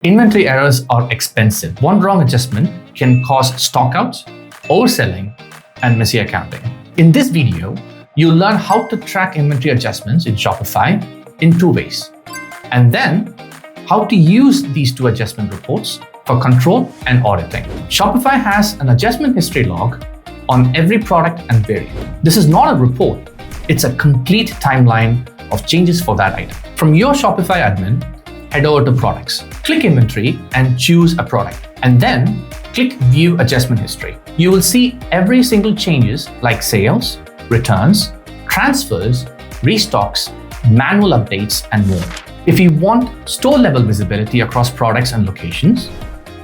Inventory errors are expensive. One wrong adjustment can cause stockouts, overselling, and messy accounting. In this video, you'll learn how to track inventory adjustments in Shopify in two ways, and then how to use these two adjustment reports for control and auditing. Shopify has an adjustment history log on every product and variant. This is not a report, it's a complete timeline of changes for that item. From your Shopify admin, head over to Products. Click Inventory and choose a product. And then click View Adjustment History. You will see every single changes like sales, returns, transfers, restocks, manual updates, and more. If you want store-level visibility across products and locations,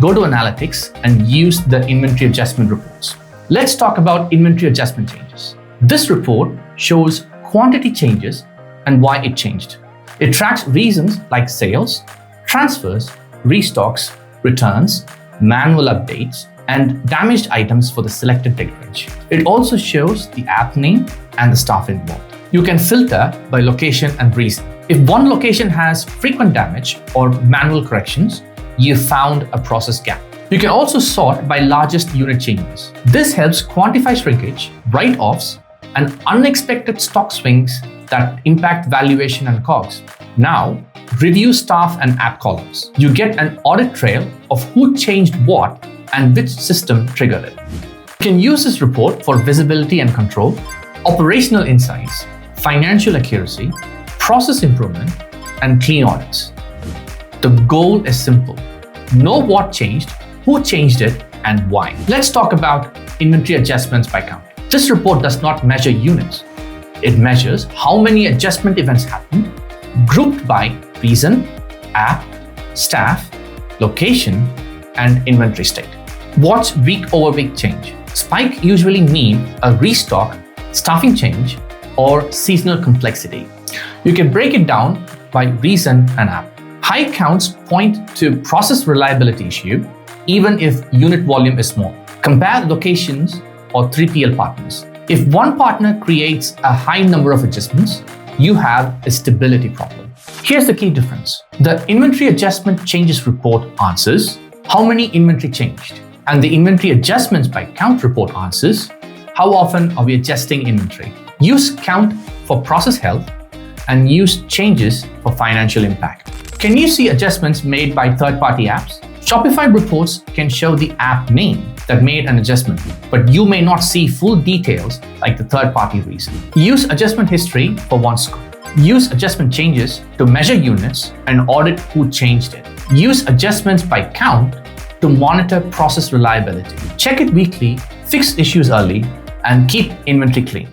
go to Analytics and use the Inventory Adjustment reports. Let's talk about inventory adjustment changes. This report shows quantity changes and why it changed. It tracks reasons like sales, transfers, restocks, returns, manual updates, and damaged items for the selected date range. It also shows the app name and the staff involved. You can filter by location and reason. If one location has frequent damage or manual corrections, you found a process gap. You can also sort by largest unit changes. This helps quantify shrinkage, write-offs, and unexpected stock swings that impact valuation and COGS. Now, review staff and app columns. You get an audit trail of who changed what and which system triggered it. You can use this report for visibility and control, operational insights, financial accuracy, process improvement, and clean audits. The goal is simple. Know what changed, who changed it, and why. Let's talk about inventory adjustments by count. This report does not measure units. It measures how many adjustment events happened, grouped by reason, app, staff, location, and inventory state. What's week over week change? Spike usually mean a restock, staffing change, or seasonal complexity. You can break it down by reason and app. High counts point to process reliability issue, even if unit volume is small. Compare locations or 3PL partners. If one partner creates a high number of adjustments, you have a stability problem. Here's the key difference. The inventory adjustment changes report answers how many inventory changed, and the inventory adjustments by count report answers how often are we adjusting inventory. Use count for process health and use changes for financial impact. Can you see adjustments made by third-party apps? Shopify reports can show the app name that made an adjustment, but you may not see full details like the third-party reason. Use adjustment history for one scope. Use adjustment changes to measure units and audit who changed it. Use adjustments by count to monitor process reliability. Check it weekly, fix issues early, and keep inventory clean.